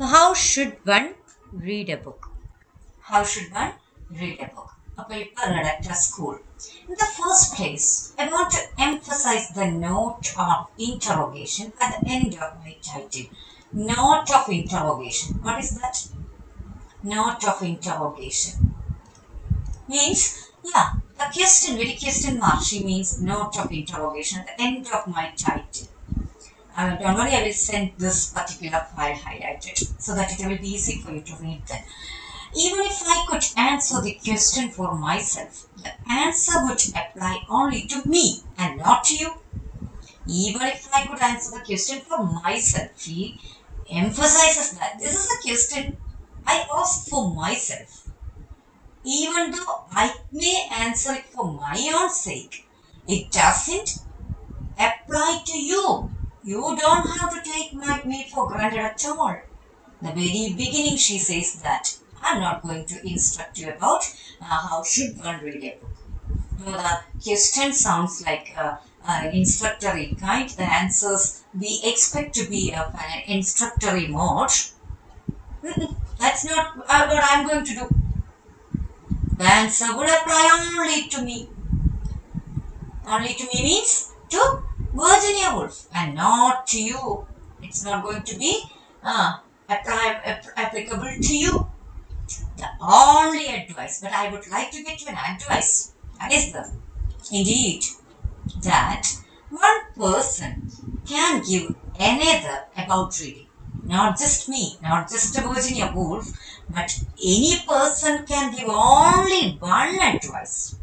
How should one read a book? How should one read a book? A paper read at school. In the first place, I want to emphasize the note of interrogation at the end of my title. Note of interrogation. What is that? Note of interrogation. Means, the question, very question mark. She means note of interrogation at the end of my title. Don't worry, I will send this particular file highlighted so that it will be easy for you to read that. Even if I could answer the question for myself, the answer would apply only to me and not to you. Even if I could answer the question for myself, she emphasizes that this is a question I ask for myself. Even though I may answer it for my own sake, it doesn't apply to you. You don't have to take me for granted at all. The very beginning she says that I'm not going to instruct you about how should one read a book. Though the question sounds like instructory kind, the answers we expect to be of an instructory mode. That's not what I'm going to do. The answer will apply only to me. Only to me means to Virginia Woolf and not to you. It's not going to be applicable to you. The only advice, but I would like to get you an advice. That is indeed that one person can give another about reading. Not just me, not just Virginia Woolf, but any person can give only one advice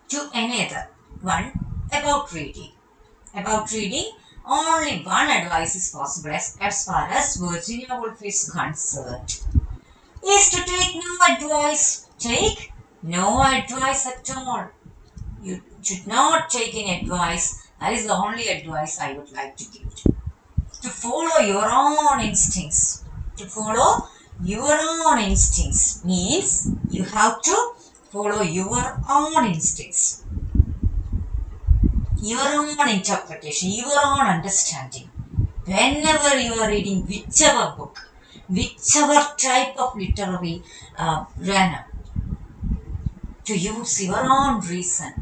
to another one about reading. About reading, only one advice is possible as far as Virginia Woolf is concerned. Is to take no advice. Take no advice at all. You should not take any advice. That is the only advice I would like to give. To follow your own instincts. To follow your own instincts means you have to follow your own instincts. Your own interpretation, your own understanding. Whenever you are reading whichever book, whichever type of literary genre, to use your own reason.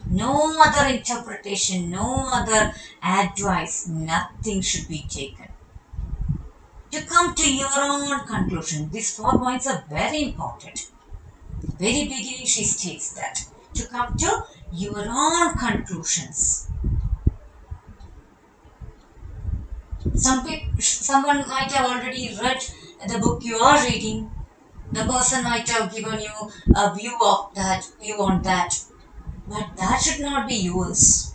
No other interpretation, no other advice, nothing should be taken. To come to your own conclusion, these 4 points are very important. Very beginning she states that. To come to your own conclusions. Someone might have already read the book you are reading. The person might have given you a view of that, view on that. But that should not be yours.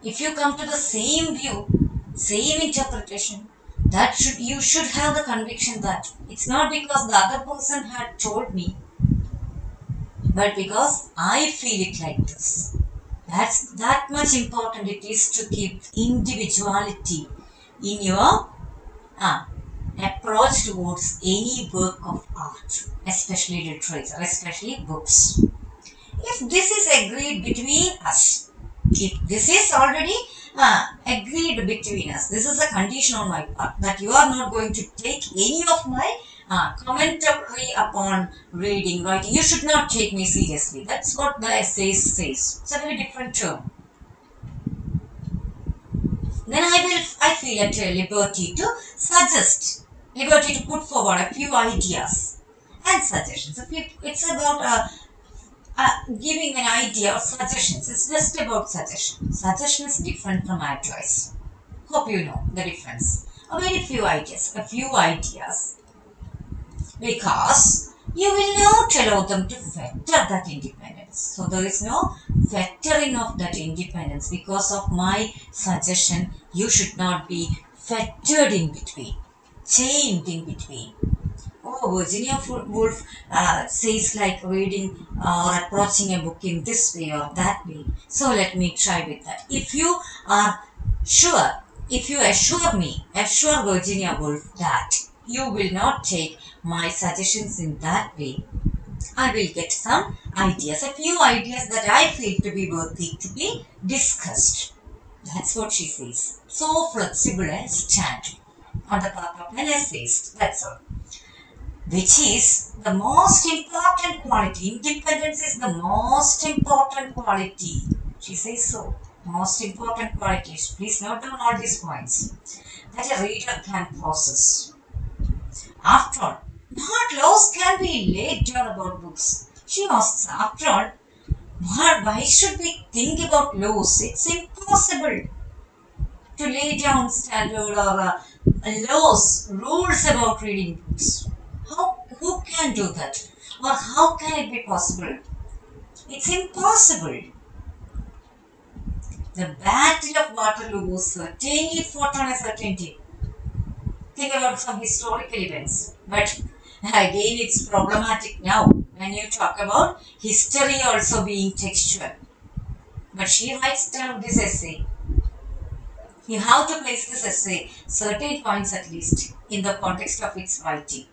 If you come to the same view, same interpretation, you should have the conviction that it's not because the other person had told me, but because I feel it like this. That's that much important it is to keep individuality in your approach towards any work of art, especially literature, especially books. If this is agreed between us, if this is already agreed between us, this is a condition on my part that you are not going to take any of my commentary upon reading, writing. You should not take me seriously. That's what the essay says. It's a very different term. Then I feel at liberty to suggest, liberty to put forward a few ideas and suggestions. It's about giving an idea or suggestions. It's just about suggestion. Suggestion is different from advice. Hope you know the difference. A very few ideas. Because you will not allow them to fetter that independence. So there is no fettering of that independence. Because of my suggestion, you should not be fettered in between, chained in between. Oh, Virginia Woolf says like reading or approaching a book in this way or that way. So let me try with that. If you are sure, if you assure Virginia Woolf that you will not take my suggestions in that way, I will get some ideas, a few ideas that I feel to be worthy to be discussed. That's what she says. So flexible and stand on the part of an essayist. That's all. Which is the most important quality. Independence is the most important quality. She says so. Most important qualities. Please note down all these points that a reader can possess. After all, what laws can be laid down about books? She asks, after all, why should we think about laws? It's impossible to lay down standard or laws, rules about reading books. Who can do that? Or how can it be possible? It's impossible. The Battle of Waterloo was certainly fought on a certain day. Think about some historical events. But again, it's problematic now when you talk about history also being textual. But she writes down this essay. You have to place this essay, certain points at least, in the context of its writing.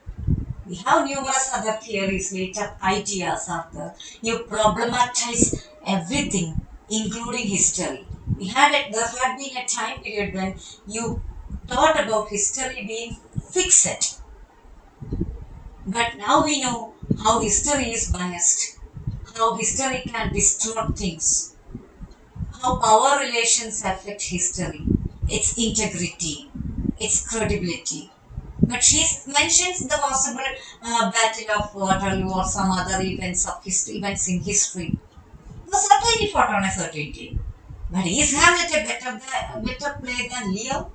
We have numerous other theories, later ideas are there. You problematize everything, including history. There had been a time period when you thought about history being fixed. But now we know how history is biased, how history can distort things, how power relations affect history, its integrity, its credibility. But she mentions the possible Battle of Waterloo or some other events in history. Was certainly fought on a certain day. But is Hamlet a better play than Lear?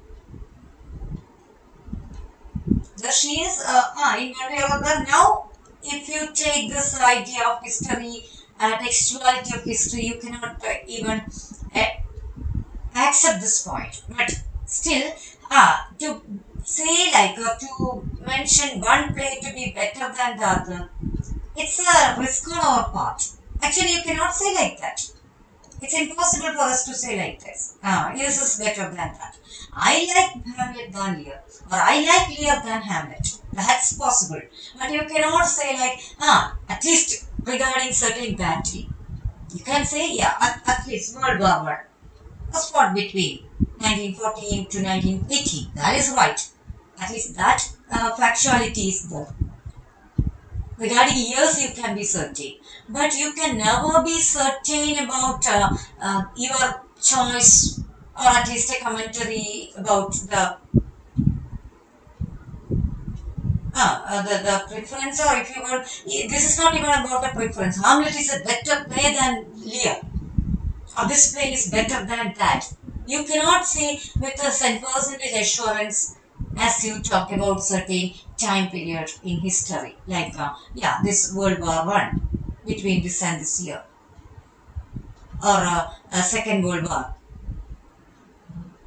There she is, in one way or other. Now, if you take this idea of history, textuality of history, you cannot even uh, accept this point. But still, to say to mention one play to be better than the other, it's a risk on our part. Actually, you cannot say like that. It's impossible for us to say like this. This is better than that. I like Hamlet than Lear, or I like Lear than Hamlet. That's possible. But you cannot say at least regarding certain battle. You can say, yeah, at least World War One was fought between 1914 to 1918. That is right. At least that factuality is there. Regarding years, you can be certain, but you can never be certain about your choice, or at least a commentary about the preference, or if you want, this is not even about a preference. Hamlet is a better play than Lear, or this play is better than that. You cannot say with a 100% assurance as you talk about certain time period in history, like this World War One between this and this year, or a Second World War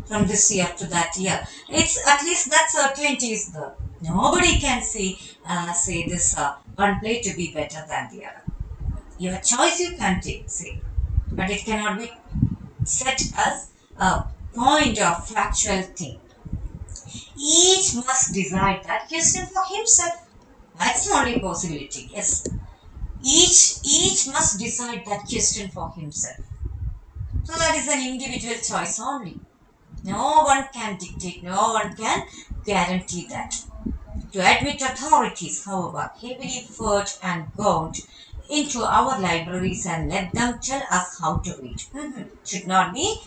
from this year to that year. It's at least that certainty is there. Nobody can say this one play to be better than the other. Your choice you can take, say, but it cannot be set as a point of factual thing. Each must decide that question for himself. That's the only possibility. Yes, each must decide that question for himself. So that is an individual choice only. No one can dictate. No one can guarantee that. To admit authorities, however, heavily furred and gowned into our libraries and let them tell us how to read. Should not be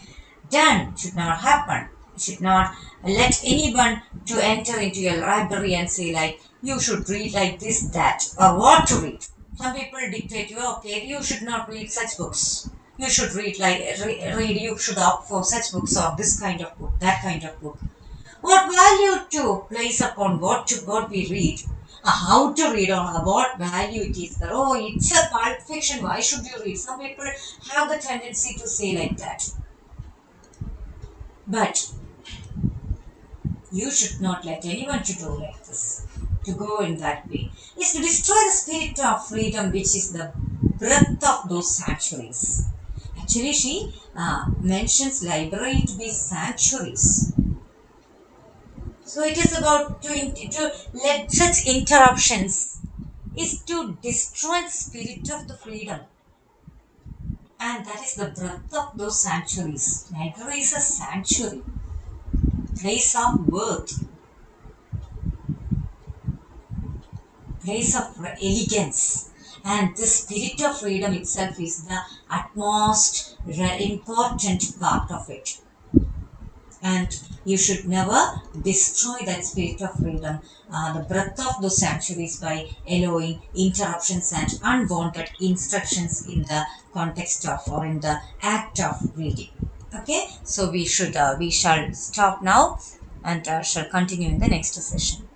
done, should not happen. You should not let anyone to enter into your library and say you should read like this, that, or what to read. Some people dictate you, okay, you should not read such books. You should read you should opt for such books or this kind of book, that kind of book. What value to place upon what we read, how to read, or what value it is there. Oh, it's a pulp fiction, why should you read? Some people have the tendency to say like that. But you should not let anyone to do like this, to go in that way. It's to destroy the spirit of freedom, which is the breath of those sanctuaries. Actually, she mentions library to be sanctuaries. So it is about to let such interruptions is to destroy the spirit of the freedom and that is the breadth of those sanctuaries. Niagara is a sanctuary, place of worth, place of elegance, and the spirit of freedom itself is the utmost important part of it. And you should never destroy that spirit of freedom, the breadth of those sanctuaries, by allowing interruptions and unwanted instructions in the context of or in the act of reading. Okay, so we shall stop now and shall continue in the next session.